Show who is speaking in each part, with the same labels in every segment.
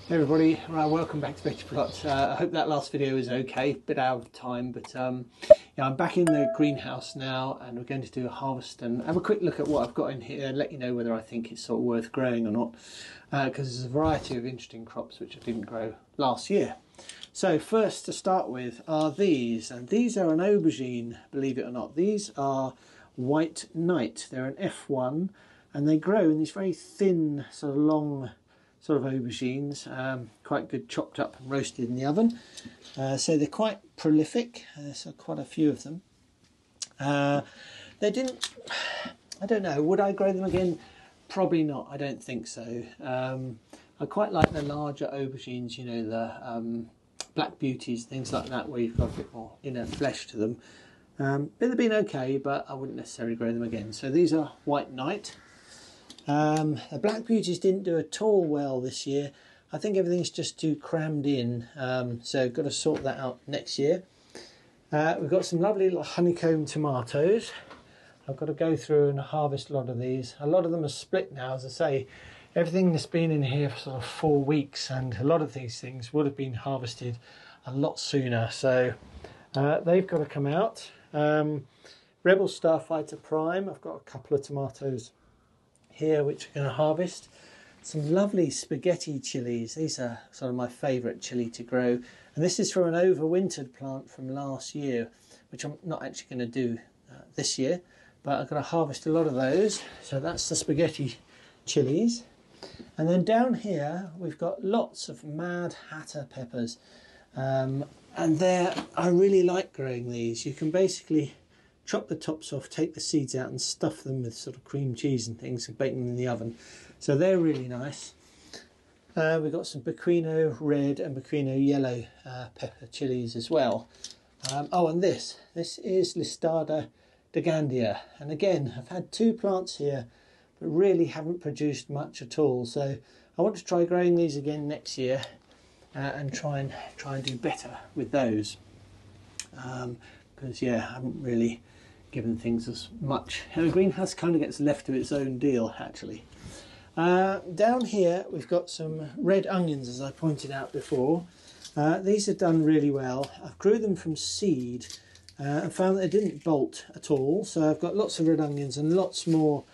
Speaker 1: Hey everybody, right, welcome back to Better Plots. I hope that last video was okay, bit out of time, but yeah, I'm back in the greenhouse now and we're going to do a harvest and have a quick look at what I've got in here and let you know whether I think it's sort of worth growing or not, because there's a variety of interesting crops which I didn't grow last year. So first to start with are these, and these are an aubergine, believe it or not. These are White Knight. They're an F1 and they grow in these very thin, sort of long sort of aubergines, quite good chopped up and roasted in the oven. So they're quite prolific, so quite a few of them. They didn't, I don't know, would I grow them again? Probably not, I don't think so. I quite like the larger aubergines, you know, the black beauties, things like that, where you've got a bit more inner flesh to them. But they've been okay, but I wouldn't necessarily grow them again. So these are White Knight. The black beauties didn't do at all well this year. I think everything's just too crammed in, so got to sort that out next year. We've got some lovely little honeycomb tomatoes. I've got to go through and harvest a lot of these. A lot of them are split now, as I say. Everything that's been in here for sort of 4 weeks, and a lot of these things would have been harvested a lot sooner, so they've got to come out. Rebel Starfighter Prime, I've got a couple of tomatoes here which we're going to harvest. Some lovely spaghetti chilies. These are sort of my favourite chili to grow, and this is from an overwintered plant from last year, which I'm not actually going to do this year, but I've got to harvest a lot of those. So that's the spaghetti chilies. And then down here we've got lots of Mad Hatter peppers, and I really like growing these. You can basically chop the tops off, take the seeds out and stuff them with sort of cream cheese and things and bake them in the oven. So they're really nice. We've got some Bequino red and Bequino yellow pepper chilies as well. Oh, and this is Listada Degandia. And again, I've had 2 plants here, but really haven't produced much at all. So I want to try growing these again next year and try and do better with those. Because yeah, I haven't really given things as much. And the greenhouse kind of gets left to its own deal, actually. Down here we've got some red onions, as I pointed out before. These have done really well. I've grew them from seed and found that they didn't bolt at all, so I've got lots of red onions and lots more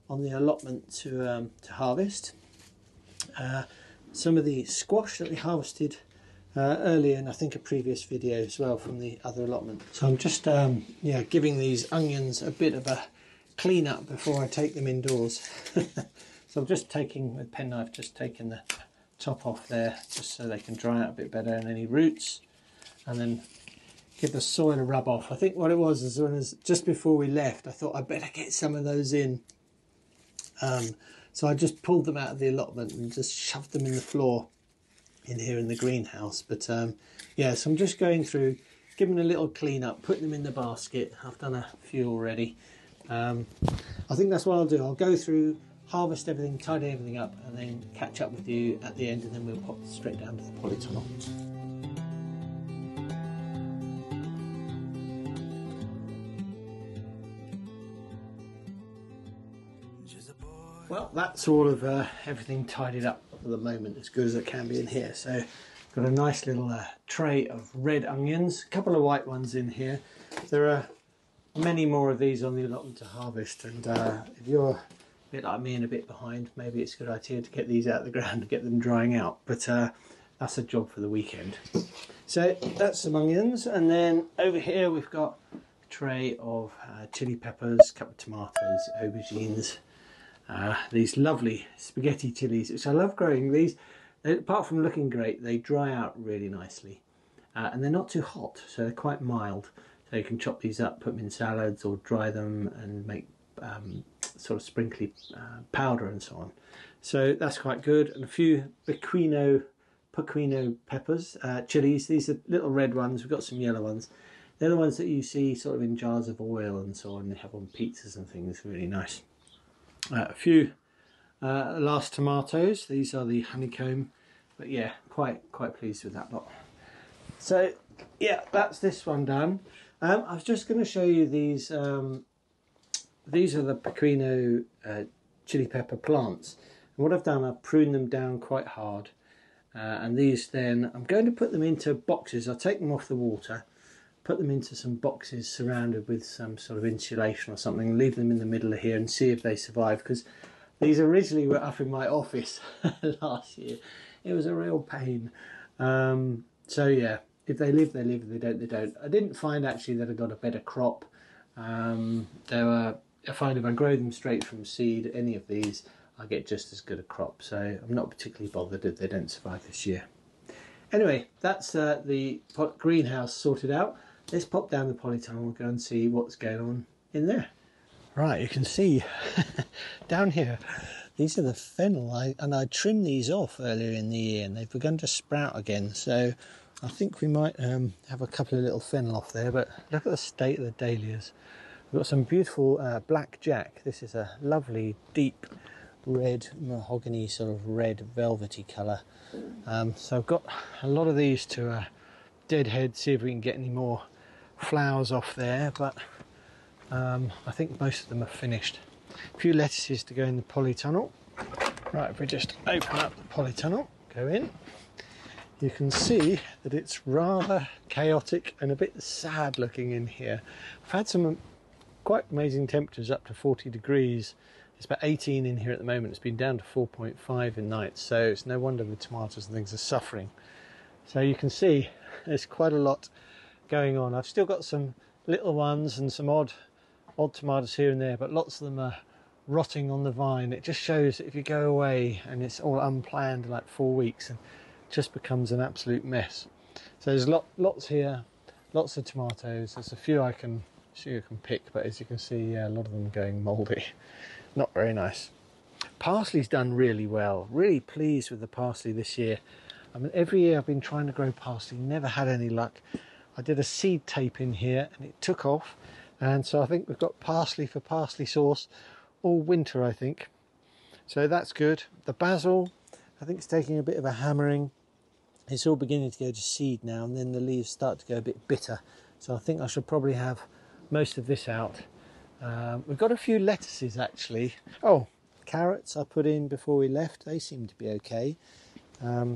Speaker 1: on the allotment to harvest. Some of the squash that we harvested earlier in I think a previous video as well from the other allotment. So I'm just yeah, giving these onions a bit of a clean up before I take them indoors. So I'm just taking with penknife, just taking the top off there just so they can dry out a bit better, and any roots, and then give the soil a rub off. I think what it was is just before we left I thought I'd better get some of those in, so I just pulled them out of the allotment and just shoved them in the floor in here in the greenhouse. But yeah, so I'm just going through, giving a little clean up, putting them in the basket. I've done a few already. I think that's what I'll do. I'll go through, harvest everything, tidy everything up, and then catch up with you at the end, and then we'll pop straight down to the polytunnel. Well, that's all of everything tidied up at the moment, as good as it can be in here. So got a nice little tray of red onions, a couple of white ones in here. There are many more of these on the allotment to harvest, and if you're a bit like me and a bit behind, maybe it's a good idea to get these out of the ground and get them drying out, but that's a job for the weekend. So that's some onions, and then over here we've got a tray of chili peppers, a couple of tomatoes, aubergines, these lovely spaghetti chilies, which I love growing. These, apart from looking great, they dry out really nicely, and they're not too hot, so they're quite mild. So you can chop these up, put them in salads, or dry them and make sort of sprinkly powder and so on. So that's quite good. And a few Pequino peppers, chilies. These are little red ones. We've got some yellow ones. They're the ones that you see sort of in jars of oil and so on. They have on pizzas and things. Really nice. A few last tomatoes. These are the honeycomb, but yeah, quite pleased with that lot. So yeah, that's this one done. I was just going to show you these. These are the Pequino chili pepper plants, and what I've done, I've pruned them down quite hard, And these then, I'm going to put them into boxes. I'll take them off the water, put them into some boxes surrounded with some sort of insulation or something, leave them in the middle of here and see if they survive, because these originally were up in my office last year. It was a real pain. So yeah, if they live, they live. If they don't, they don't. I didn't find actually that I got a better crop. I find if I grow them straight from seed, any of these, I get just as good a crop. So I'm not particularly bothered if they don't survive this year. Anyway, that's the greenhouse sorted out. Let's pop down the polytunnel and go and see what's going on in there. Right, you can see down here, these are the fennel, and I trimmed these off earlier in the year and they've begun to sprout again. So I think we might have a couple of little fennel off there, but look at the state of the dahlias. We've got some beautiful black jack. This is a lovely deep red mahogany, sort of red velvety colour. So I've got a lot of these to deadhead, see if we can get any more flowers off there, but I think most of them are finished. A few lettuces to go in the polytunnel. Right, if we just open up the polytunnel, go in, you can see that it's rather chaotic and a bit sad looking in here. I've had some quite amazing temperatures up to 40 degrees. It's about 18 in here at the moment. It's been down to 4.5 in nights, so it's no wonder the tomatoes and things are suffering. So you can see there's quite a lot going on. I've still got some little ones and some odd tomatoes here and there, but lots of them are rotting on the vine. It just shows that if you go away and it's all unplanned, like 4 weeks, and it just becomes an absolute mess. So there's lots here, lots of tomatoes. There's a few I can pick, but as you can see, yeah, a lot of them are going mouldy. Not very nice. Parsley's done really well. Really pleased with the parsley this year. I mean, every year I've been trying to grow parsley, never had any luck. I did a seed tape in here and it took off, and so I think we've got parsley for parsley sauce all winter, I think. So that's good. The basil, I think it's taking a bit of a hammering. It's all beginning to go to seed now, and then the leaves start to go a bit bitter. So I think I should probably have most of this out. We've got a few lettuces actually. Oh, carrots I put in before we left. They seem to be okay.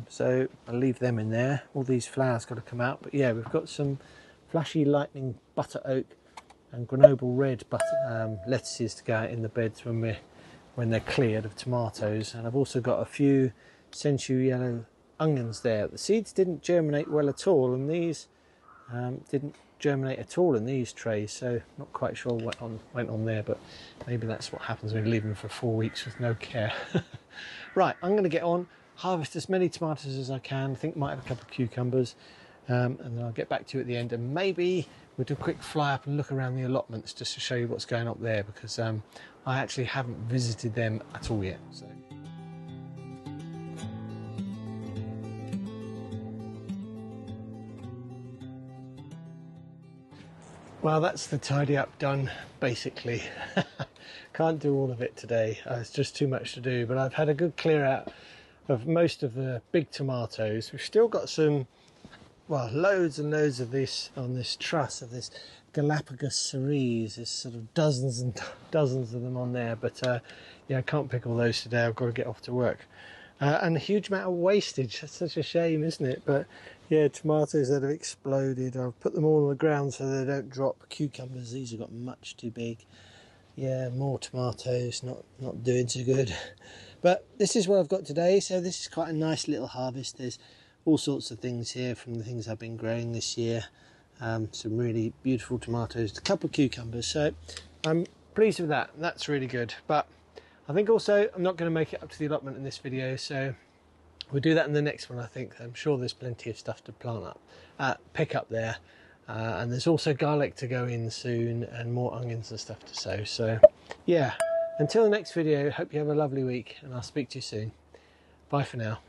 Speaker 1: So I'll leave them in there. All these flowers got to come out. But yeah, we've got some flashy lightning butter oak and Grenoble red lettuces to go out in the beds when they're cleared of tomatoes. And I've also got a few sensu yellow onions there. The seeds didn't germinate well at all, and these didn't germinate at all in these trays, so not quite sure what went on there, but maybe that's what happens when you leave them for 4 weeks with no care. Right, I'm going to get on, harvest as many tomatoes as I can. I think might have a couple of cucumbers, and then I'll get back to you at the end, and maybe we'll do a quick fly up and look around the allotments just to show you what's going up there, because I actually haven't visited them at all yet. So. Well, that's the tidy up done, basically. Can't do all of it today. It's just too much to do, but I've had a good clear out of most of the big tomatoes. We've still got some, well, loads and loads of this on this truss of this Galapagos cerise. There's sort of dozens and dozens of them on there, but yeah, I can't pick all those today. I've got to get off to work. And a huge amount of wastage. That's such a shame, isn't it? But yeah, tomatoes that have exploded. I've put them all on the ground so they don't drop. Cucumbers, these have got much too big. Yeah, more tomatoes, not doing so good. But this is what I've got today. So this is quite a nice little harvest. There's all sorts of things here from the things I've been growing this year. Some really beautiful tomatoes, a couple of cucumbers. So I'm pleased with that. That's really good. But I think also I'm not going to make it up to the allotment in this video, so we'll do that in the next one. I think I'm sure there's plenty of stuff to plant up, pick up there, and there's also garlic to go in soon and more onions and stuff to sow. So yeah, until the next video, hope you have a lovely week, and I'll speak to you soon. Bye for now.